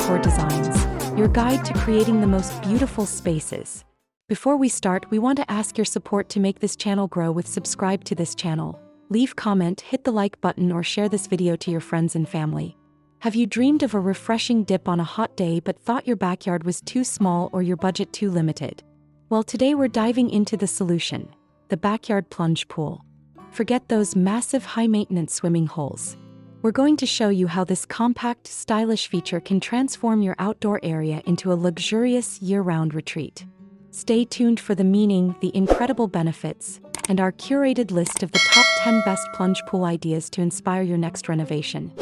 Decor Designs, your guide to creating the most beautiful spaces. Before we start, we want to ask your support to make this channel grow with subscribe to this channel. Leave comment, hit the like button or share this video to your friends and family. Have you dreamed of a refreshing dip on a hot day but thought your backyard was too small or your budget too limited? Well, today we're diving into the solution, the backyard plunge pool. Forget those massive high-maintenance swimming holes. We're going to show you how this compact, stylish feature can transform your outdoor area into a luxurious year-round retreat. Stay tuned for the meaning, the incredible benefits, and our curated list of the top 10 best plunge pool ideas to inspire your next renovation.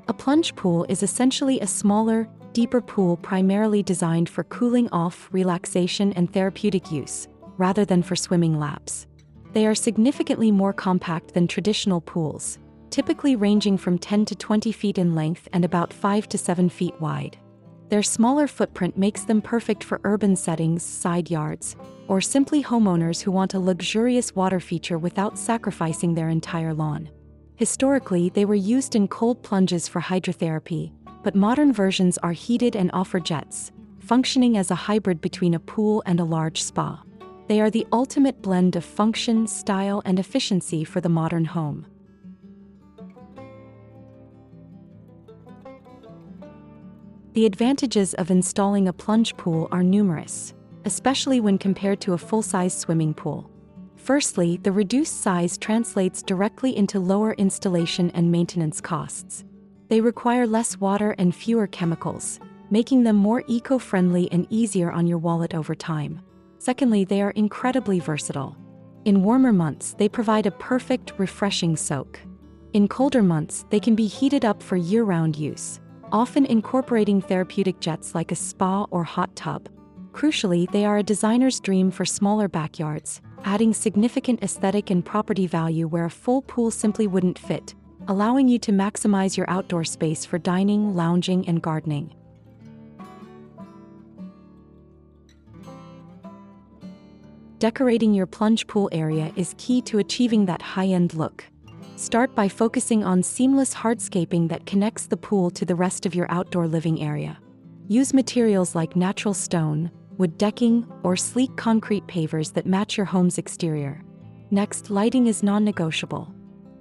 A plunge pool is essentially a smaller, deeper pool primarily designed for cooling off, relaxation, and therapeutic use, rather than for swimming laps. They are significantly more compact than traditional pools, typically ranging from 10 to 20 feet in length and about 5 to 7 feet wide. Their smaller footprint makes them perfect for urban settings, side yards, or simply homeowners who want a luxurious water feature without sacrificing their entire lawn. Historically, they were used in cold plunges for hydrotherapy, but modern versions are heated and offer jets, functioning as a hybrid between a pool and a large spa. They are the ultimate blend of function, style, and efficiency for the modern home. The advantages of installing a plunge pool are numerous, especially when compared to a full-size swimming pool. Firstly, the reduced size translates directly into lower installation and maintenance costs. They require less water and fewer chemicals, making them more eco-friendly and easier on your wallet over time. Secondly, they are incredibly versatile. In warmer months, they provide a perfect, refreshing soak. In colder months, they can be heated up for year-round use, often incorporating therapeutic jets like a spa or hot tub. Crucially, they are a designer's dream for smaller backyards, adding significant aesthetic and property value where a full pool simply wouldn't fit, allowing you to maximize your outdoor space for dining, lounging, and gardening. Decorating your plunge pool area is key to achieving that high-end look. Start by focusing on seamless hardscaping that connects the pool to the rest of your outdoor living area. Use materials like natural stone, wood decking, or sleek concrete pavers that match your home's exterior. Next, lighting is non-negotiable.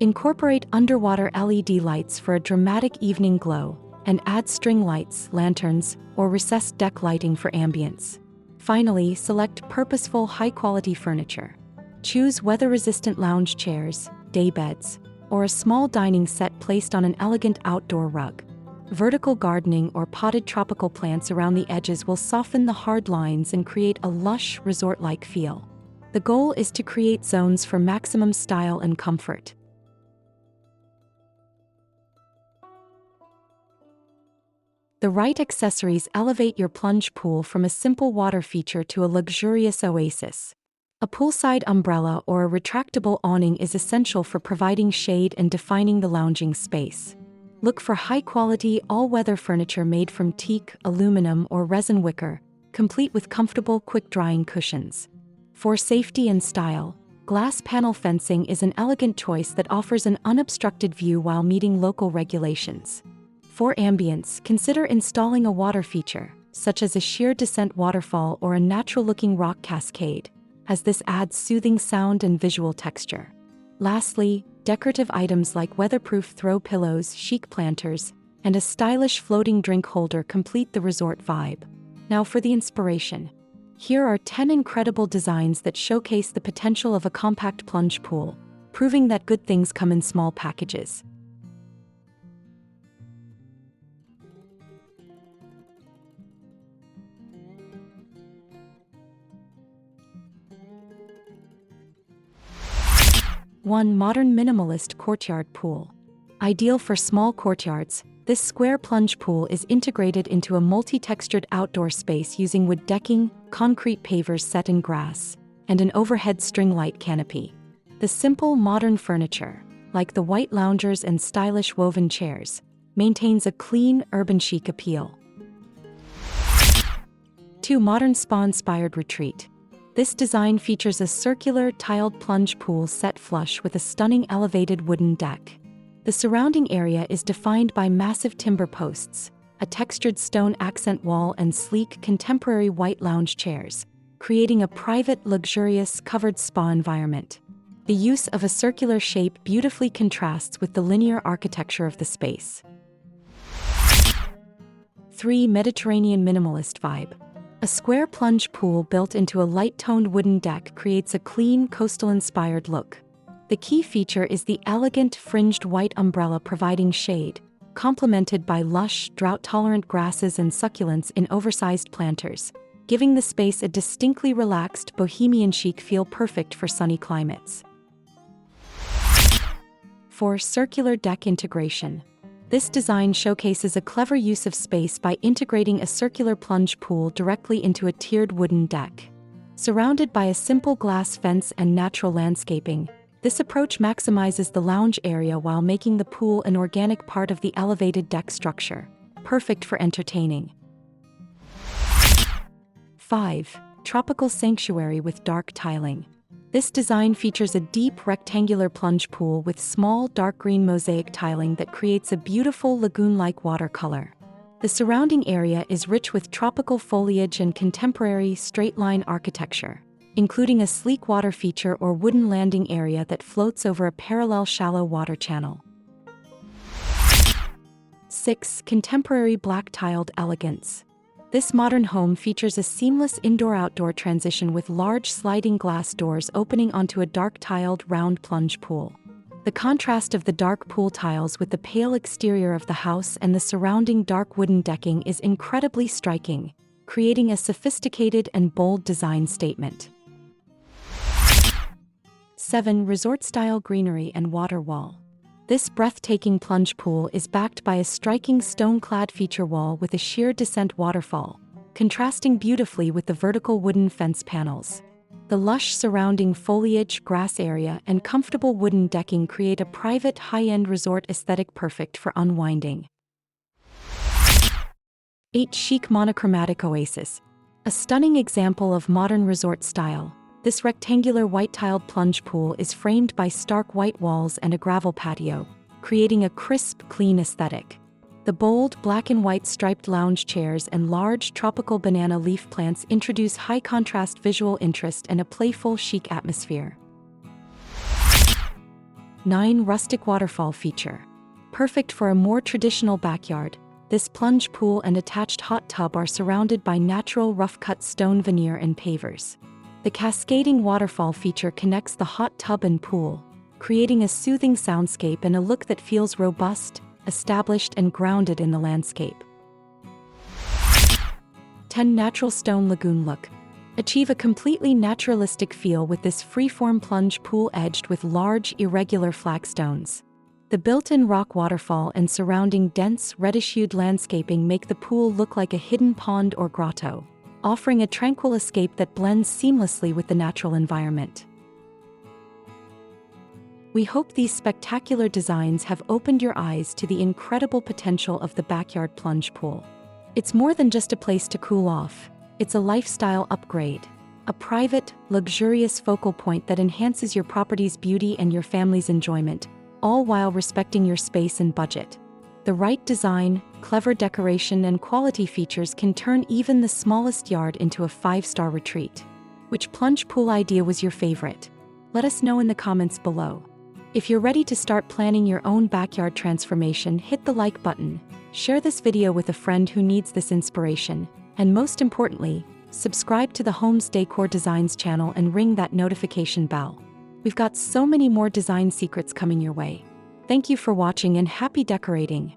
Incorporate underwater LED lights for a dramatic evening glow, and add string lights, lanterns, or recessed deck lighting for ambience. Finally, select purposeful, high-quality furniture. Choose weather-resistant lounge chairs, daybeds, or a small dining set placed on an elegant outdoor rug. Vertical gardening or potted tropical plants around the edges will soften the hard lines and create a lush, resort-like feel. The goal is to create zones for maximum style and comfort. The right accessories elevate your plunge pool from a simple water feature to a luxurious oasis. A poolside umbrella or a retractable awning is essential for providing shade and defining the lounging space. Look for high-quality, all-weather furniture made from teak, aluminum, or resin wicker, complete with comfortable, quick-drying cushions. For safety and style, glass panel fencing is an elegant choice that offers an unobstructed view while meeting local regulations. For ambience, consider installing a water feature, such as a sheer descent waterfall or a natural-looking rock cascade, as this adds soothing sound and visual texture. Lastly, decorative items like weatherproof throw pillows, chic planters, and a stylish floating drink holder complete the resort vibe. Now for the inspiration. Here are 10 incredible designs that showcase the potential of a compact plunge pool, proving that good things come in small packages. One modern minimalist courtyard pool. Ideal for small courtyards, this square plunge pool is integrated into a multi-textured outdoor space using wood decking, concrete pavers set in grass, and an overhead string light canopy. The simple, modern furniture, like the white loungers and stylish woven chairs, maintains a clean, urban chic appeal. 2. Modern spa-inspired retreat. This design features a circular, tiled plunge pool set flush with a stunning elevated wooden deck. The surrounding area is defined by massive timber posts, a textured stone accent wall, and sleek contemporary white lounge chairs, creating a private, luxurious, covered spa environment. The use of a circular shape beautifully contrasts with the linear architecture of the space. 3. Mediterranean minimalist vibe. A square plunge pool built into a light-toned wooden deck creates a clean, coastal-inspired look. The key feature is the elegant, fringed white umbrella providing shade, complemented by lush, drought-tolerant grasses and succulents in oversized planters, giving the space a distinctly relaxed, bohemian chic feel perfect for sunny climates. 4. Circular deck integration. This design showcases a clever use of space by integrating a circular plunge pool directly into a tiered wooden deck. Surrounded by a simple glass fence and natural landscaping, this approach maximizes the lounge area while making the pool an organic part of the elevated deck structure, perfect for entertaining. 5. Tropical sanctuary with dark tiling. This design features a deep rectangular plunge pool with small dark green mosaic tiling that creates a beautiful lagoon-like water color. The surrounding area is rich with tropical foliage and contemporary straight-line architecture, including a sleek water feature or wooden landing area that floats over a parallel shallow water channel. 6. Contemporary black-tiled elegance. This modern home features a seamless indoor-outdoor transition with large sliding glass doors opening onto a dark-tiled round plunge pool. The contrast of the dark pool tiles with the pale exterior of the house and the surrounding dark wooden decking is incredibly striking, creating a sophisticated and bold design statement. 7. Resort-style greenery and water wall. This breathtaking plunge pool is backed by a striking stone-clad feature wall with a sheer descent waterfall, contrasting beautifully with the vertical wooden fence panels. The lush surrounding foliage, grass area, and comfortable wooden decking create a private, high-end resort aesthetic perfect for unwinding. 8. Chic monochromatic oasis. A stunning example of modern resort style. This rectangular white-tiled plunge pool is framed by stark white walls and a gravel patio, creating a crisp, clean aesthetic. The bold, black and white striped lounge chairs and large tropical banana leaf plants introduce high-contrast visual interest and a playful, chic atmosphere. 9. Rustic waterfall feature. Perfect for a more traditional backyard, this plunge pool and attached hot tub are surrounded by natural rough-cut stone veneer and pavers. The cascading waterfall feature connects the hot tub and pool, creating a soothing soundscape and a look that feels robust, established, and grounded in the landscape. 10. Natural stone lagoon look. Achieve a completely naturalistic feel with this freeform plunge pool edged with large, irregular flagstones. The built-in rock waterfall and surrounding dense, reddish-hued landscaping make the pool look like a hidden pond or grotto, offering a tranquil escape that blends seamlessly with the natural environment. We hope these spectacular designs have opened your eyes to the incredible potential of the backyard plunge pool. It's more than just a place to cool off, it's a lifestyle upgrade, a private, luxurious focal point that enhances your property's beauty and your family's enjoyment, all while respecting your space and budget. The right design, clever decoration, and quality features can turn even the smallest yard into a 5-star retreat. Which plunge pool idea was your favorite? Let us know in the comments below. If you're ready to start planning your own backyard transformation, hit the like button, share this video with a friend who needs this inspiration, and most importantly, subscribe to the Homes Decor Designs channel and ring that notification bell. We've got so many more design secrets coming your way. Thank you for watching and happy decorating!